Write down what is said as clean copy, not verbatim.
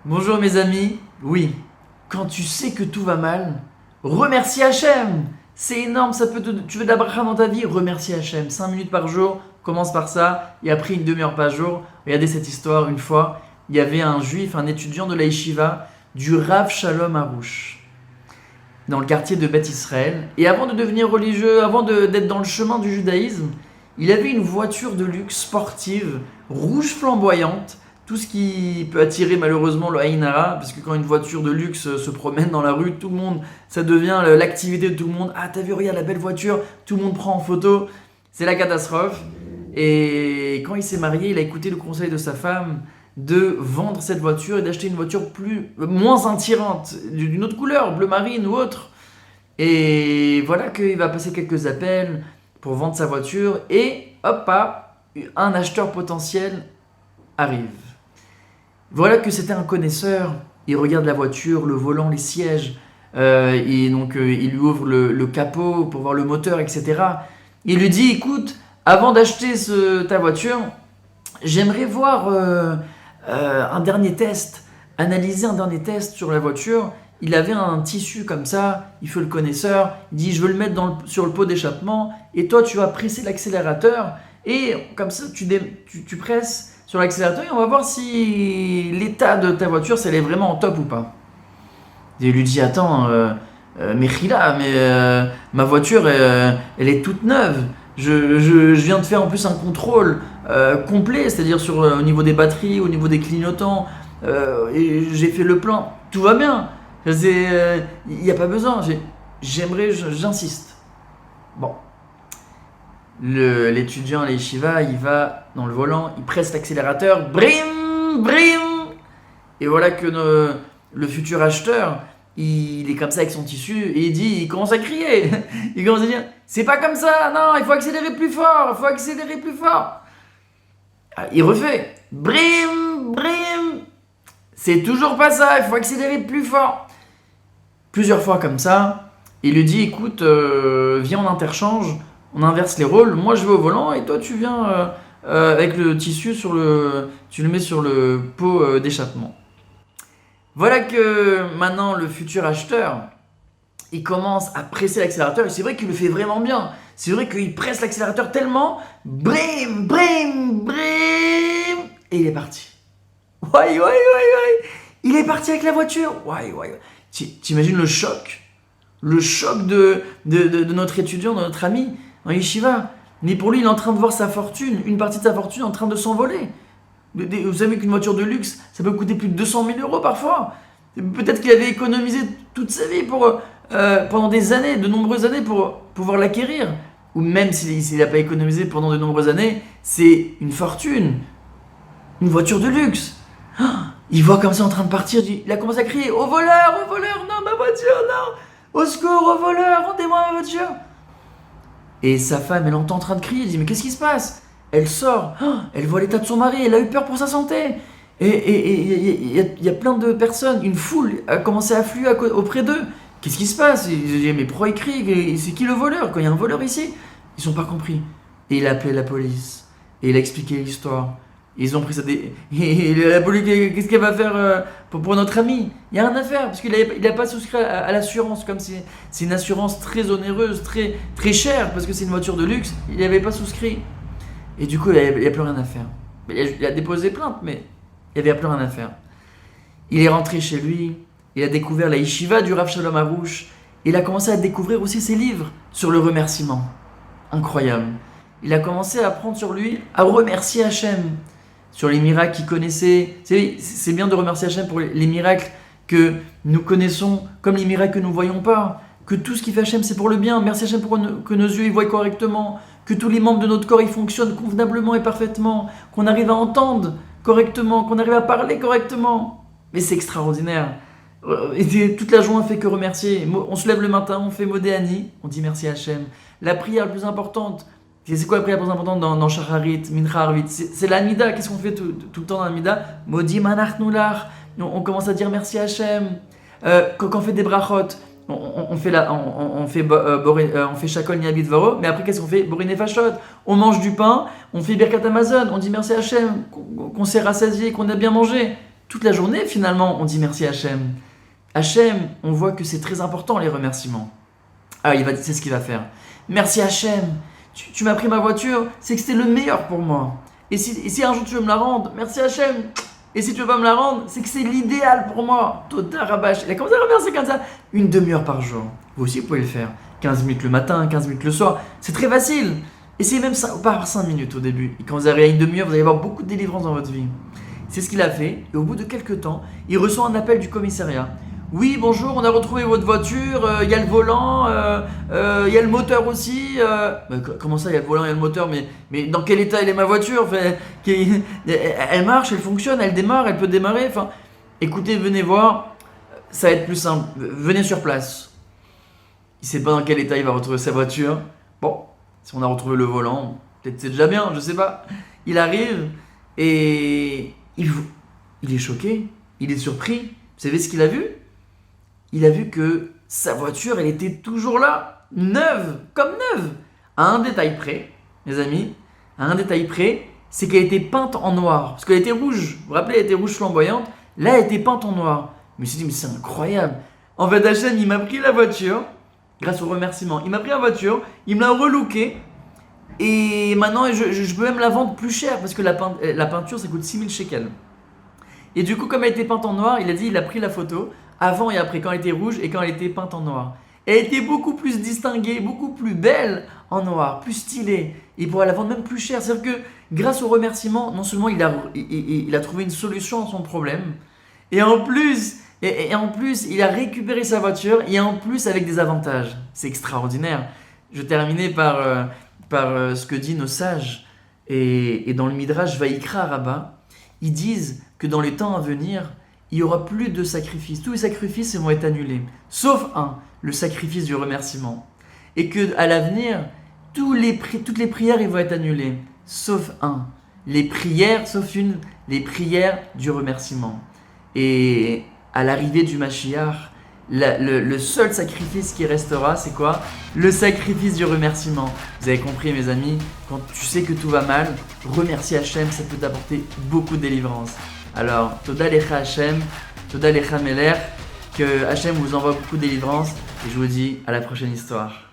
Bonjour mes amis, oui, quand tu sais que tout va mal, remercie Hachem. C'est énorme, tu veux de la bracha dans ta vie, remercie Hachem. 5 minutes par jour, commence par ça, et après une demi-heure par jour. Regardez cette histoire, une fois, il y avait un juif, un étudiant de la yeshiva, du Rav Shalom Harouche, dans le quartier de Beth Israël. Et avant de devenir religieux, d'être dans le chemin du judaïsme, il avait une voiture de luxe sportive, rouge flamboyante, tout ce qui peut attirer malheureusement le Aïn Hara, parce que quand une voiture de luxe se promène dans la rue, tout le monde, ça devient l'activité de tout le monde. Ah, t'as vu, regarde la belle voiture, tout le monde prend en photo. C'est la catastrophe. Et quand il s'est marié, il a écouté le conseil de sa femme de vendre cette voiture et d'acheter une voiture moins attirante, d'une autre couleur, bleu marine ou autre. Et voilà qu'il va passer quelques appels pour vendre sa voiture et hop, un acheteur potentiel arrive. Voilà que c'était un connaisseur. Il regarde la voiture, le volant, les sièges. Et donc, il lui ouvre le capot pour voir le moteur, etc. Il lui dit, écoute, avant d'acheter ta voiture, j'aimerais voir un dernier test, analyser un dernier test sur la voiture. Il avait un tissu comme ça, il fait le connaisseur, il dit, je veux le mettre sur le pot d'échappement, et toi, tu vas presser l'accélérateur, et comme ça, tu presses sur l'accélérateur et on va voir si l'état de ta voiture, si elle est vraiment en top ou pas. Et il lui dit, attends, Mechila, mais ma voiture, elle est toute neuve. Je viens de faire en plus un contrôle complet, c'est-à-dire au niveau des batteries, au niveau des clignotants, et j'ai fait le plan, tout va bien. Il n'y a pas besoin, j'insiste. Bon. L'étudiant à l'Yeshiva, il va dans le volant, il presse l'accélérateur, brim, brim. Et voilà que le futur acheteur, il est comme ça avec son tissu et il commence à crier. Il commence à dire, c'est pas comme ça, non, il faut accélérer plus fort, il faut accélérer plus fort. Il refait, brim, brim. C'est toujours pas ça, il faut accélérer plus fort. Plusieurs fois comme ça, il lui dit, écoute, viens on interchange. On inverse les rôles, moi je vais au volant et toi tu viens avec le tissu tu le mets sur le pot d'échappement. Voilà que maintenant le futur acheteur, il commence à presser l'accélérateur et c'est vrai qu'il le fait vraiment bien. C'est vrai qu'il presse l'accélérateur tellement, brim, brim, brim, et il est parti. Ouais. Il est parti avec la voiture. Ouais. T'imagines le choc de notre étudiant, de notre ami en yeshiva. Mais pour lui, il est en train de voir sa fortune, une partie de sa fortune en train de s'envoler. Vous savez qu'une voiture de luxe, ça peut coûter plus de 200 000 euros parfois. Peut-être qu'il avait économisé toute sa vie pendant des années, de nombreuses années, pour pouvoir l'acquérir. Ou même s'il n'a pas économisé pendant de nombreuses années, c'est une fortune. Une voiture de luxe. Il voit comme ça en train de partir, il a commencé à crier, au voleur, non, ma voiture, non. Au secours, au voleur, rendez-moi ma voiture. Et sa femme, elle entend en train de crier, elle dit, mais qu'est-ce qui se passe? Elle sort, elle voit l'état de son mari, elle a eu peur pour sa santé. Et il y a plein de personnes, une foule a commencé à affluer auprès d'eux. Qu'est-ce qui se passe? Il dit, mais pourquoi il crie? C'est qui le voleur? Quand il y a un voleur ici? Ils n'ont pas compris. Et il a appelé la police. Et il a expliqué l'histoire. Ils ont pris ça et la police, qu'est-ce qu'elle va faire pour notre ami? Il n'y a rien à faire, parce qu'il n'a pas souscrit à l'assurance, comme c'est une assurance très onéreuse, très, très chère, parce que c'est une voiture de luxe, il n'avait pas souscrit. Et du coup, il n'y a plus rien à faire. Il a déposé plainte, mais il n'y avait plus rien à faire. Il est rentré chez lui, il a découvert la yeshiva du Rav Shalom Harouche, et il a commencé à découvrir aussi ses livres sur le remerciement. Incroyable. Il a commencé à apprendre sur lui, à remercier Hachem. Sur les miracles qu'il connaissait. C'est bien de remercier Hachem pour les miracles que nous connaissons, comme les miracles que nous ne voyons pas. Que tout ce qui fait Hachem, c'est pour le bien. Merci Hachem pour que nos yeux ils voient correctement. Que tous les membres de notre corps ils fonctionnent convenablement et parfaitement. Qu'on arrive à entendre correctement. Qu'on arrive à parler correctement. Mais c'est extraordinaire. Et toute la journée on fait que remercier. On se lève le matin, on fait Modéani, on dit merci Hachem. La prière la plus importante. C'est quoi la prière la plus importante dans Shacharit, Mincha Arvit? C'est l'Amida. Qu'est-ce qu'on fait tout le temps dans l'Amida? Modim anachnulach. On commence à dire merci à Hachem. Quand on fait des brachot, on fait Shakol Niabit Varo, mais après qu'est-ce qu'on fait? Borine Fashot. On mange du pain, on fait Birkat Amazon, on dit merci à Hachem, qu'on s'est rassasié, qu'on a bien mangé. toute la journée, finalement, on dit merci Hachem. Hachem, on voit que c'est très important les remerciements. Ah, c'est ce qu'il va faire. Merci Hachem, tu m'as pris ma voiture, c'est que c'était le meilleur pour moi. Et si un jour tu veux me la rendre, merci Hachem. Et si tu veux pas me la rendre, c'est que c'est l'idéal pour moi. Toda Rabash. Il a commencé à remercier comme ça. Une demi-heure par jour. Vous aussi, vous pouvez le faire. 15 minutes le matin, 15 minutes le soir. C'est très facile. Essayez même ça, par 5 minutes au début. Et quand vous arrivez à une demi-heure, vous allez avoir beaucoup de délivrance dans votre vie. C'est ce qu'il a fait. Et au bout de quelques temps, il reçoit un appel du commissariat. Oui, bonjour, on a retrouvé votre voiture, il y a le volant, il y a le moteur aussi. Comment ça, il y a le volant, il y a le moteur, mais dans quel état elle est ma voiture? Elle marche, elle fonctionne, elle démarre, elle peut démarrer. Enfin, écoutez, venez voir, ça va être plus simple. Venez sur place. Il ne sait pas dans quel état il va retrouver sa voiture. Bon, si on a retrouvé le volant, peut-être c'est déjà bien, je sais pas. Il arrive et il est choqué, il est surpris. Vous savez ce qu'il a vu? Il a vu que sa voiture, elle était toujours là, neuve, comme neuve. À un détail près, mes amis, à un détail près, c'est qu'elle était peinte en noir. Parce qu'elle était rouge, vous vous rappelez, elle était rouge flamboyante. Là, elle était peinte en noir. Je me suis dit, mais c'est incroyable. En fait, Hachem, il m'a pris la voiture, grâce au remerciement. Il m'a pris la voiture, il me l'a relookée. Et maintenant, je peux même la vendre plus cher, parce que la peinture, ça coûte 6000 shekels. Et du coup, comme elle était peinte en noir, il a pris la photo avant et après, quand elle était rouge et quand elle était peinte en noir. Elle était beaucoup plus distinguée, beaucoup plus belle en noir, plus stylée. Il pourrait la vendre même plus cher. C'est-à-dire que grâce au remerciement, non seulement il a trouvé une solution à son problème, et en plus, il a récupéré sa voiture, et en plus avec des avantages. C'est extraordinaire. Je terminais par ce que disent nos sages. Et dans le Midrash Vaïkra Rabbah, ils disent que dans les temps à venir, il n'y aura plus de sacrifices. Tous les sacrifices vont être annulés. Sauf un, le sacrifice du remerciement. Et qu'à l'avenir, toutes les prières vont être annulées. Sauf un, les prières du remerciement. Et à l'arrivée du Mashiach, le seul sacrifice qui restera, c'est quoi? Le sacrifice du remerciement. Vous avez compris, mes amis, quand tu sais que tout va mal, remercier Hachem, ça peut t'apporter beaucoup de délivrance. Alors, Toda Lecha Hachem, Toda Lecha Melech, que Hachem vous envoie beaucoup de délivrance, et je vous dis à la prochaine histoire.